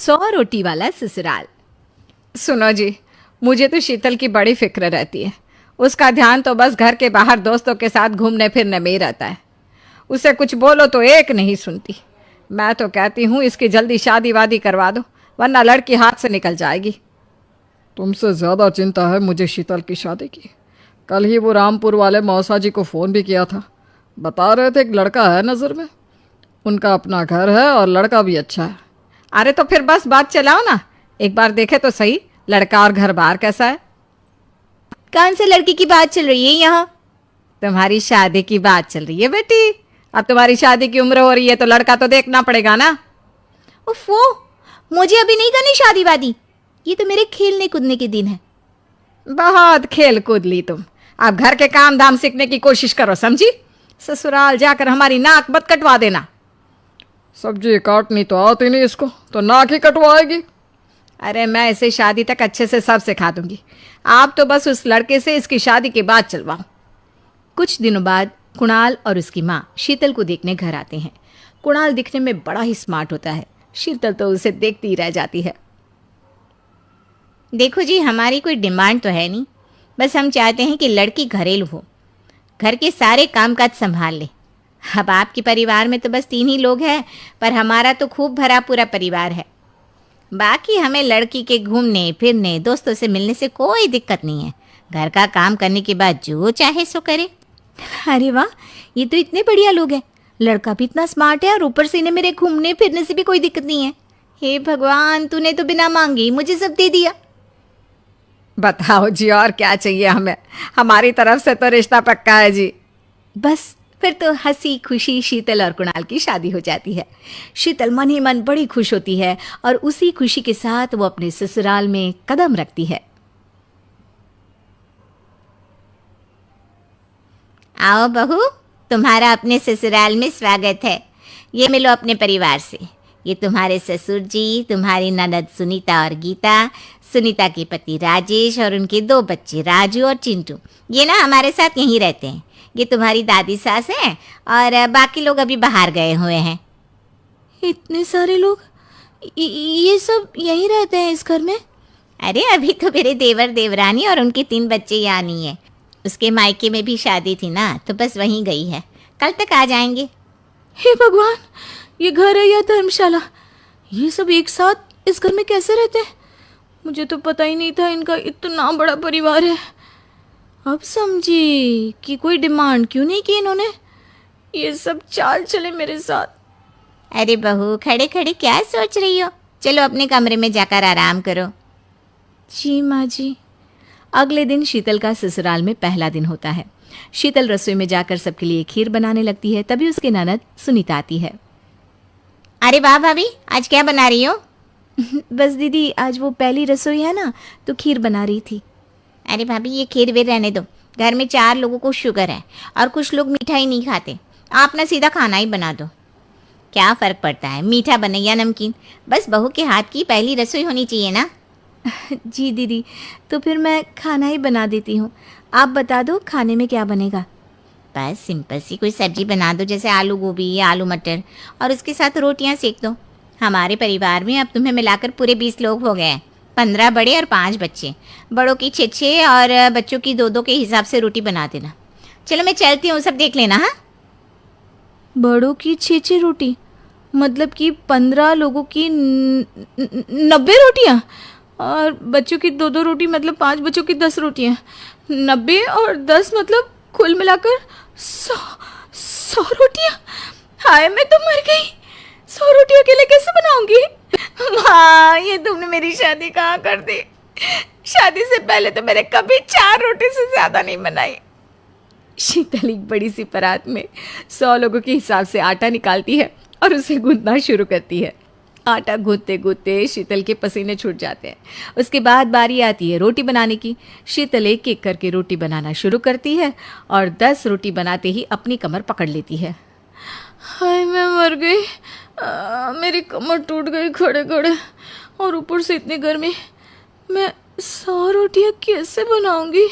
100 रोटी वाला ससुराल। सुनो जी, मुझे तो शीतल की बड़ी फिक्र रहती है। उसका ध्यान तो बस घर के बाहर दोस्तों के साथ घूमने फिरने में ही रहता है। उसे कुछ बोलो तो एक नहीं सुनती। मैं तो कहती हूँ इसकी जल्दी शादी वादी करवा दो, वरना लड़की हाथ से निकल जाएगी। तुमसे ज़्यादा चिंता है मुझे शीतल की शादी की। कल ही वो रामपुर वाले मौसा जी को फ़ोन भी किया था। बता रहे थे एक लड़का है नज़र में, उनका अपना घर है और लड़का भी अच्छा है। अरे तो फिर बस बात चलाओ ना, एक बार देखे तो सही लड़का और घर बार कैसा है। कौन से लड़की की बात चल रही है यहाँ? तुम्हारी शादी की बात चल रही है बेटी। अब तुम्हारी शादी की उम्र हो रही है तो लड़का तो देखना पड़ेगा ना। उफ़ो, मुझे अभी नहीं करनी शादी वादी। ये तो मेरे खेलने कूदने के दिन है। बहुत खेल कूद ली तुम, अब घर के काम धाम सीखने की कोशिश करो, समझी? ससुराल जाकर हमारी नाक मत कटवा देना। सब्जी काटनी तो आती नहीं इसको, तो नाक ही कटवाएगी। अरे मैं इसे शादी तक अच्छे से सब सिखा दूंगी। आप तो बस उस लड़के से इसकी शादी के बाद चलवाओ। कुछ दिनों बाद कुणाल और उसकी माँ शीतल को देखने घर आते हैं। कुणाल दिखने में बड़ा ही स्मार्ट होता है। शीतल तो उसे देखती ही रह जाती है। देखो जी, हमारी कोई डिमांड तो है नहीं, बस हम चाहते हैं कि लड़की घरेलू हो, घर के सारे कामकाज संभाल ले। अब आपके परिवार में तो बस 3 ही लोग हैं, पर हमारा तो खूब भरा पूरा परिवार है। बाकी हमें लड़की के घूमने फिरने दोस्तों से मिलने से कोई दिक्कत नहीं है। घर का काम करने के बाद जो चाहे सो करे। अरे वाह, ये तो इतने बढ़िया लोग हैं। लड़का भी इतना स्मार्ट है और ऊपर से इन्हें मेरे घूमने फिरने से भी कोई दिक्कत नहीं है। हे भगवान, तूने तो बिना मांगे ही मुझे सब दे दिया। बताओ जी, और क्या चाहिए हमें? हमारी तरफ से तो रिश्ता पक्का है जी। बस फिर तो हंसी खुशी शीतल और कुणाल की शादी हो जाती है। शीतल मन ही मन बड़ी खुश होती है और उसी खुशी के साथ वो अपने ससुराल में कदम रखती है। आओ बहू, तुम्हारा अपने ससुराल में स्वागत है। ये मिलो अपने परिवार से। ये तुम्हारे ससुर जी, तुम्हारी ननद सुनीता और गीता, सुनीता के पति राजेश और उनके 2 बच्चे राजू और चिंटू। ये ना हमारे साथ यहीं रहते हैं। ये तुम्हारी दादी सास है और बाकी लोग अभी बाहर गए हुए हैं। इतने सारे लोग, ये सब यहीं रहते हैं इस घर में? अरे अभी तो मेरे देवर देवरानी और उनके 3 बच्चे यहाँ नहीं है। उसके मायके में भी शादी थी ना, तो बस वहीं गई है। कल तक आ जाएंगे। हे भगवान, ये घर है या धर्मशाला? ये सब एक साथ इस घर में कैसे रहते हैं? मुझे तो पता ही नहीं था इनका इतना बड़ा परिवार है। अब समझी कि कोई डिमांड क्यों नहीं की इन्होंने। ये सब चाल चले मेरे साथ। अरे बहू, खड़े खड़े क्या सोच रही हो? चलो अपने कमरे में जाकर आराम करो। जी माँ जी। अगले दिन शीतल का ससुराल में पहला दिन होता है। शीतल रसोई में जाकर सबके लिए खीर बनाने लगती है। तभी उसकी ननद सुनीता आती है। अरे वाह भाभी, आज क्या बना रही हो? बस दीदी, आज वो पहली रसोई है ना, तो खीर बना रही थी। अरे भाभी, ये खीर वीर रहने दो। घर में 4 लोगों को शुगर है और कुछ लोग मिठाई नहीं खाते। आप ना सीधा खाना ही बना दो। क्या फ़र्क पड़ता है मीठा बने या नमकीन? बस बहू के हाथ की पहली रसोई होनी चाहिए ना। जी दीदी, तो फिर मैं खाना ही बना देती हूँ। आप बता दो खाने में क्या बनेगा? बस सिंपल सी कोई सब्जी बना दो, जैसे आलू गोभी या आलू मटर, और उसके साथ रोटियां सेक दो। हमारे परिवार में अब तुम्हें मिलाकर पूरे 20 लोग हो गए हैं। 15 बड़े और 5 बच्चे। बड़ों की 6 और बच्चों की 2 के हिसाब से रोटी बना देना। चलो मैं चलती हूँ, सब देख लेना। हाँ, बड़ों की 6 रोटी, मतलब कि 15 लोगों की 90 रोटियाँ, और बच्चों की 2 रोटी, मतलब 5 बच्चों की 10 रोटियाँ। 90 और 10 मतलब कुल मिलाकर 100 रोटियाँ। हाय, मैं तो मर गई। 100 रोटी अकेले कैसे बनाऊंगी? माँ, ये तुमने मेरी शादी कहाँ कर दी? शादी से पहले तो मैंने कभी 4 रोटी से ज़्यादा नहीं बनाई। शीतल एक बड़ी सी परात में 100 लोगों के हिसाब से आटा निकालती है और उसे गूंथना शुरू करती है। आटा गूंथते गूंथते शीतल के पसीने छूट जाते हैं। उसके बाद बारी आती है रोटी बनाने की। शीतल एक एक करके रोटी बनाना शुरू करती है और 10 रोटी बनाते ही अपनी कमर पकड़ लेती है। हाय, मैं मर गई। मेरी कमर टूट गई खड़े खड़े, और ऊपर से इतनी गर्मी। मैं 100 रोटियाँ कैसे बनाऊंगी?